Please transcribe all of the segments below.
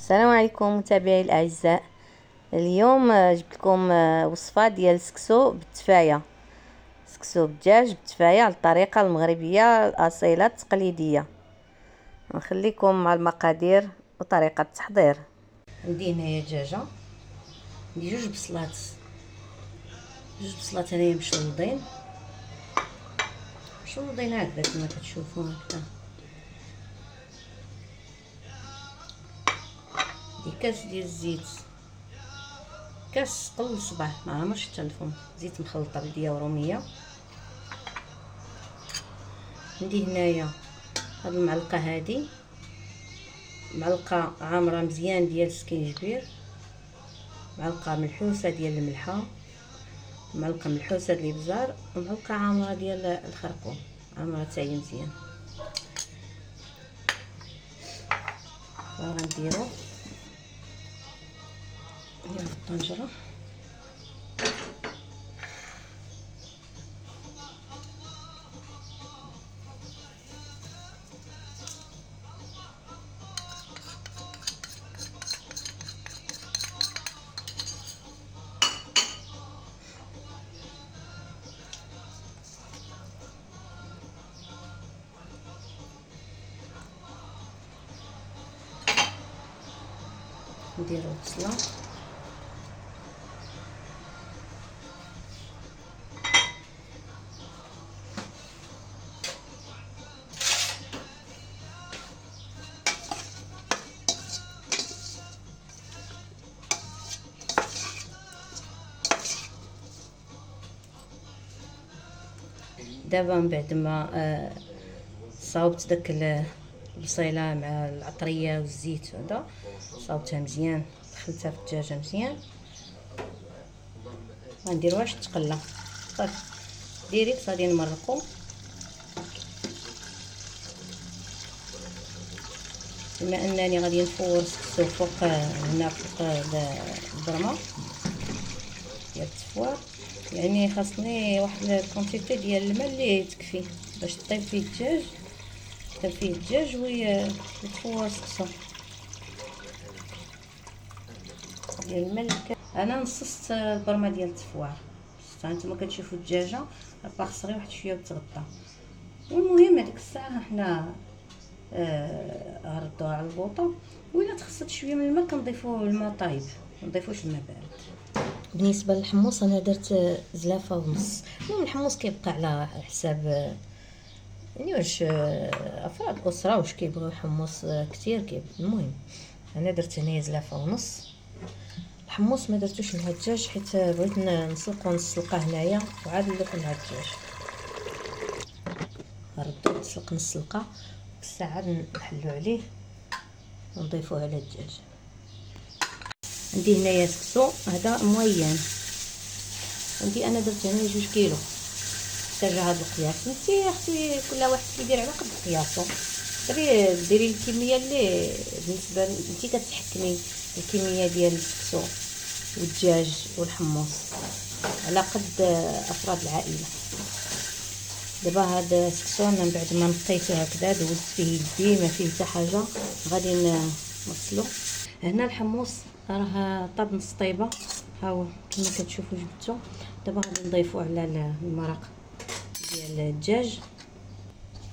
السلام عليكم متابعي الاعزاء. اليوم جبت لكم وصفه ديال السكسو بالتفايه، سكسو بالدجاج بالتفايه على الطريقه المغربيه الاصيله التقليديه. نخليكم مع المقادير وطريقه التحضير. عندي هنايا دجاجه، عندي جوج بصلات هنايا مشلوضين هكذا كما كتشوفوا هكذا. كاس ديال الزيت، كاس قل صباع ما عمرش تلفون، زيت مخلطه بديه وروميه. عندي هنايا هاد المعلقه، هادي معلقه عامره مزيان ديال السكينجبير، معلقه ملحوسه ديال الملحه، معلقه ملحوسه ديال الابزار، ومعلقه عامره ديال الخرقوم عامره حتى هي مزيان. غنديرو ديال الطنجره، نديرو البصله، دابا من بعد ما صاوبت داك البصيله مع العطريه والزيت هذا، صاوبتها مزيان، دخلتها في الدجاجه مزيان. غنديروها تقلى صافي ديريكت، غادي نمرقو. بما انني غادي نفور السكسو فوق هنا فوق البرمه ديال التفوار، يعني خاصني واحد الكونتيتي ديال الماء اللي تكفي باش طيب فيه الدجاج، ويتفور السكسو ديال الماء. انا نصصت البرمه ديال التفوار، هانتوما كتشوفوا الدجاجه باقص غير واحد شويه وتغطى. والمهم هذيك الساعه حنا غردوها على البوطه، وإلا تخصت شويه من الماء كنضيفوا الماء طايب، ما نضيفوش الماء بارد. بالنسبه للحمص انا درت زلافه ونص. المهم الحمص كيبقى على حساب يعني واش افراد الاسره واش كيبغيو حمص كتير المهم انا درت هنايا زلافه ونص. الحمص ما درتوش مع الدجاج حيت بغيت نسلقو نص سلقه هنايا وعاد نضيفو مع الدجاج. غردو تسلق نص سلقه، الساعه نحلو عليه ونضيفوه على الدجاج. عندي هنايا سكسو هذا موين، عندي انا درت هنا 2 كيلو. سر هذا القياس انت اختي كل واحد كيدير على قد قياسو، ديري الكميه اللي بالنسبه انت كتحكمي الكميه ديال السكسو والدجاج والحمص على قد افراد العائله. دابا هذا السكسو من بعد ما نقيته هكذا دوزت فيه يدي ما فيه حتى حاجه، غادي نغسلو. هنا الحمص راه طاب نص طيبه، ها هو كما كتشوفوا جبدته. دابا غادي نضيفوه على المرق ديال الدجاج،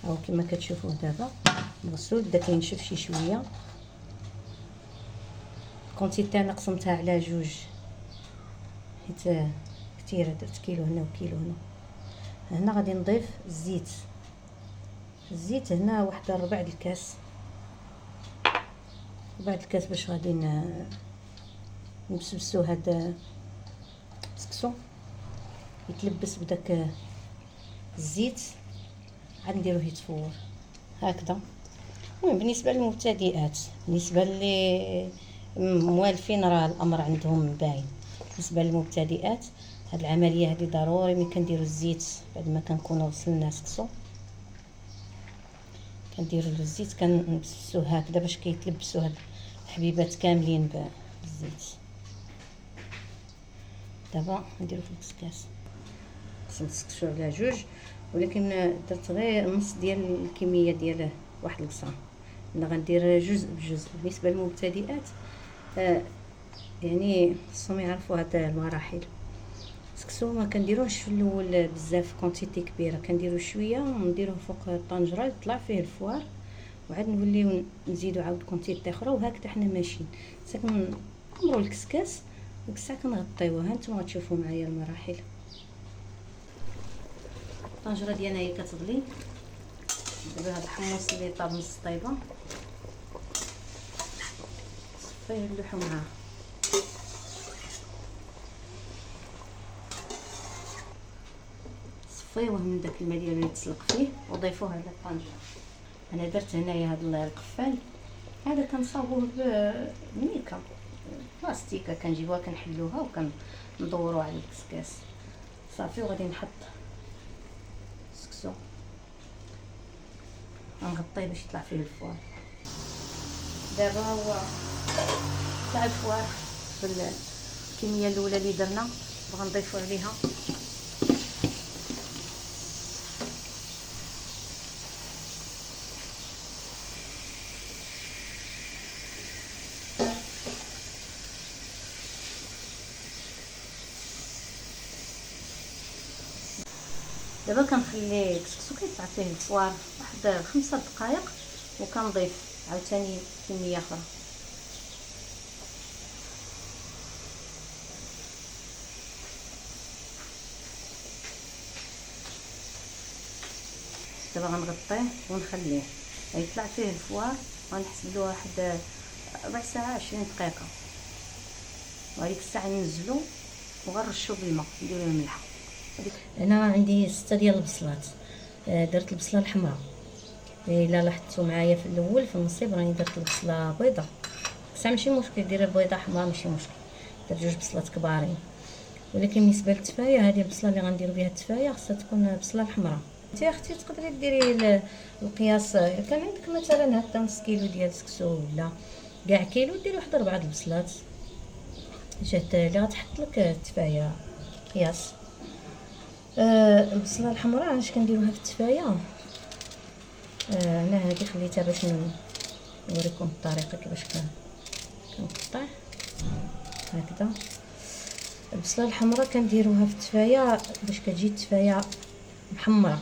ها هو كما كتشوفوا. دابا مغسول بدا كينشف شي شويه. كونتيتي انا قسمتها على 2 حيت كثيره، درت كيلو هنا وكيلو هنا. هنا غادي نضيف الزيت هنا واحد ربع الكاس، باش غادي نبسبسو هذا السكسو يتلبس بداك الزيت، عاد نديروه يتفور هكذا. المهم بالنسبه للمبتدئات، بالنسبه اللي موالفين راه الامر عندهم باين. بالنسبه للمبتدئات هاد العمليه هذه ضروري ملي كنديروا الزيت بعد ما كنكونوا غسلنا سكسو، كنديروا الزيت كنبسبسوه هكذا باش كيتلبسوا هاد الحبيبات كاملين بالزيت. دابا نديرو في الكسكاس، قسمت السكسو على 2 ولكن درت غير نص ديال الكميه ديال واحد القصان، انا غندير جزء بجزء. بالنسبه للمبتدئات يعني خصهم يعرفوا هاد المراحل. السكسو ما كنديروهش في الاول بزاف كونتيتي كبيره، كنديرو شويه ونديروه فوق الطنجره يطلع فيه الفوار، وعاد نوليو نزيدو عاود كونتيتي اخرى، وهكذا حنا ماشيين. صافي كنمرو الكسكاس ديك الساعه كنغطيوه. ها نتوما غتشوفوا معايا المراحل. الطنجره ديالنا هي كتغلي. دابا هاد الحمص اللي طاب نص طيبه صافي نلوحو معاه. صفيوه من داك الماء ديالو اللي تسلق فيه وضيفوه على الطنجره. انا درت هنايا هاد القفال هذا كنصاوبوه بميكا بلاستيكه، كنجيبوها كنحلوها وكندوروا على الكسكاس صافي. وغادي نحط السكسو غنغطيه باش يطلع فيه الفوار. دابا هو طلع الفوار بالكميه الاولى اللي درنا، وغنضيفوا عليها دابا كنخلي الكسكسو كيطلع فيه الفوار واحد 5 دقائق، وكنضيف عاوتاني كميه اخرى. دابا غنغطيه ونخليه يطلع فيه الفوار، غنحسب له واحد ربع ساعه 20 دقيقه، وهذيك الساعه ننزلو وغنرشو بالماء نديرو الملح. هنا عندي 6 ديال البصلات. درت البصله الحمراء. الا لاحظتوا معايا في الاول في النصيب راني درت البصله بيضه، بصح ماشي مشكل ديري البيضه حمراء ماشي مشكل. درت 2 بصلات كبارين. ولكن بالنسبه للتفايه هذه البصله اللي غندير بها التفايه خصها تكون البصله الحمراء. انت اختي تقدري ديري القياس، الا كان عندك مثلا هكا نص كيلو ديال السكسو ولا كاع كيلو ديري واحد 4 البصلات جات اللي غتحط لك التفايه قياس. البصله الحمراء علاش كنديروها في التفايه؟ انا هذه خليتها باش نوريكم الطريقه كيفاش كنقطع هكذا. البصله الحمراء كنديروها في التفايه باش كتجي التفايه محمره،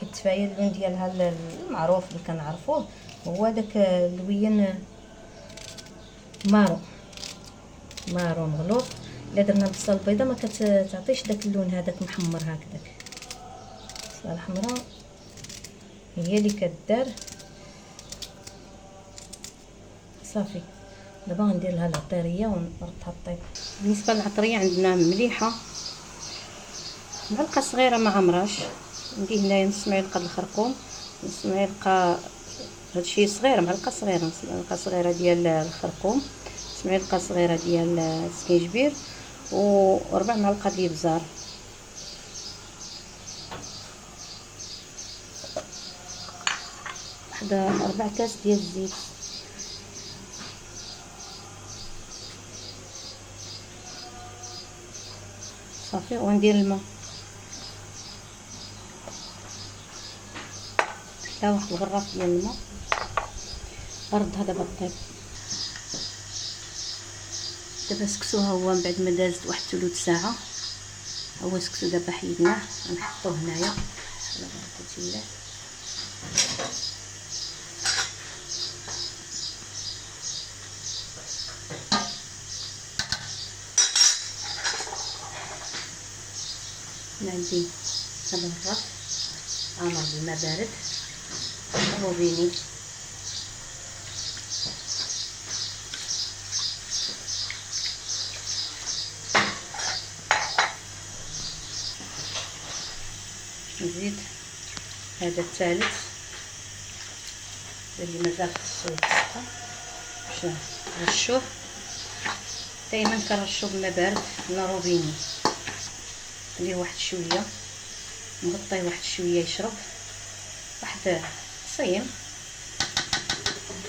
حيت التفايه اللون ديالها المعروف اللي كنعرفوه هو داك اللوين مارو مغلوق. الا درنا البصله البيضاء ما كتعطيش داك اللون هذاك محمر هكذاك. البصله الحمراء هي اللي كدار صافي. دابا غندير لها العطريه ونردها طيب. بالنسبه للعطريه عندنا مليحه معلقه صغيره ما عمراش، عندي هنايا نص معلقه الخرقوم، نص معلقه هادشي صغير معلقه صغيره، نص معلقه صغيره ديال الخرقوم، نص معلقه صغيره ديال السكينجبير، وربع معلقه ديال الابزار. واحد 4 كاس ديال الزيت صافي. وندير الماء حتى واحد الغراف ديال الماء، غنردها دابا طيب. دابا سكسو ها هو من بعد ما دازت واحد ثلث ساعه، هو سكسو دابا حيدناه غنحطوه هنايا على بركه الله. عندي هذا الرف عامر بالماء بارد روبيني. نزيد هذا الثالث اللي مازال خصو يتسقى باش نرشوه. دائما كنرشوه بالماء بارد لا روبيني، ندير واحد شويه نغطيه واحد شويه يشرب واحد صيم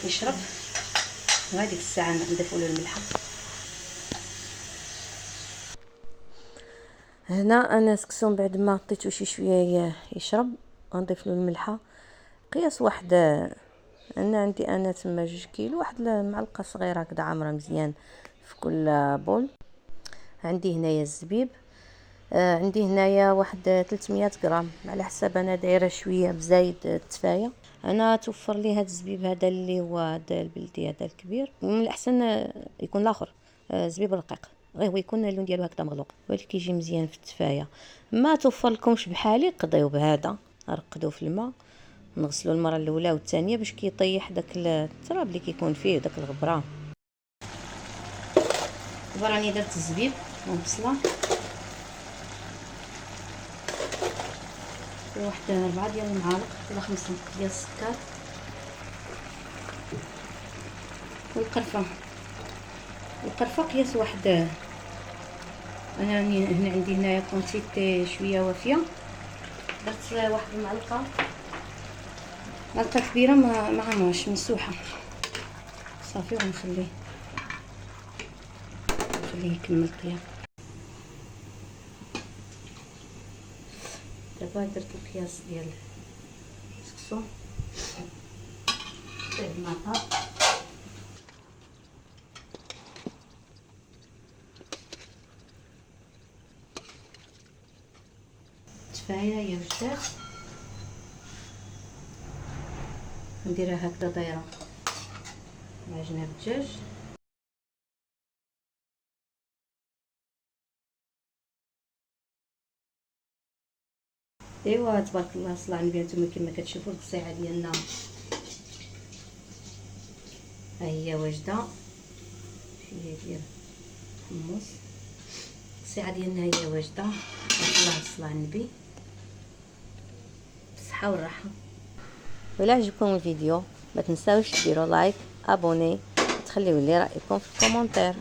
يشرب، وهذيك الساعه نضيفوا له الملحه. هنا انا سكسو بعد ما عطيتو شي شويه يشرب غنضيف له الملحه قياس واحد انا عندي انا تما 2 كيلو، واحد المعلقه صغيره هكذا عامره مزيان في كل بول. عندي هنايا الزبيب، عندي هنايا واحد 300 غرام، على حسب انا دايره شويه بزايد التفايه. انا توفر لي هذا الزبيب هذا اللي هو هذا البلدي هذا الكبير، من الاحسن يكون الاخر زبيب رقيق، غير هو يكون اللون ديالو هكذا مغلوق، ولكن كيجي مزيان في التفايه. ما توفر لكمش بحالي قضيو بهذا، رقدوه في الماء، نغسلوا المره الاولى والثانيه باش كيطيح داك التراب اللي كيكون فيه داك الغبره. دابا راني درت الزبيب والبصله، واحد 4 ديال المعالق ولا 5 ديال السكر والقرفه. القرفه قياس واحد، انا راني هنا عندي هنايا كونتيتي شويه وافيه، درت واحد المعلقه، معلقه كبيره ما عمرش مسوحه صافي، ونخليه يكمل الطياب. دابا درت القياس ديال السكسو بالماء، التفايه هي وجدات، نديرها هكذا دايره مع جناب الدجاج. ايوا تبارك الله، صلاه على النبي. نتوما كما كتشوفوا القصيعه ديالنا ها هي واجده، شويه ديال الحمص، القصيعه ديالنا هي واجده. تبارك الله، الصلاه على النبي، بالصحه والراحه. ولا عجبكم الفيديو ما تنساوش ديروا لايك، ابوني، تخليوا لي رايكم في الكومونتير.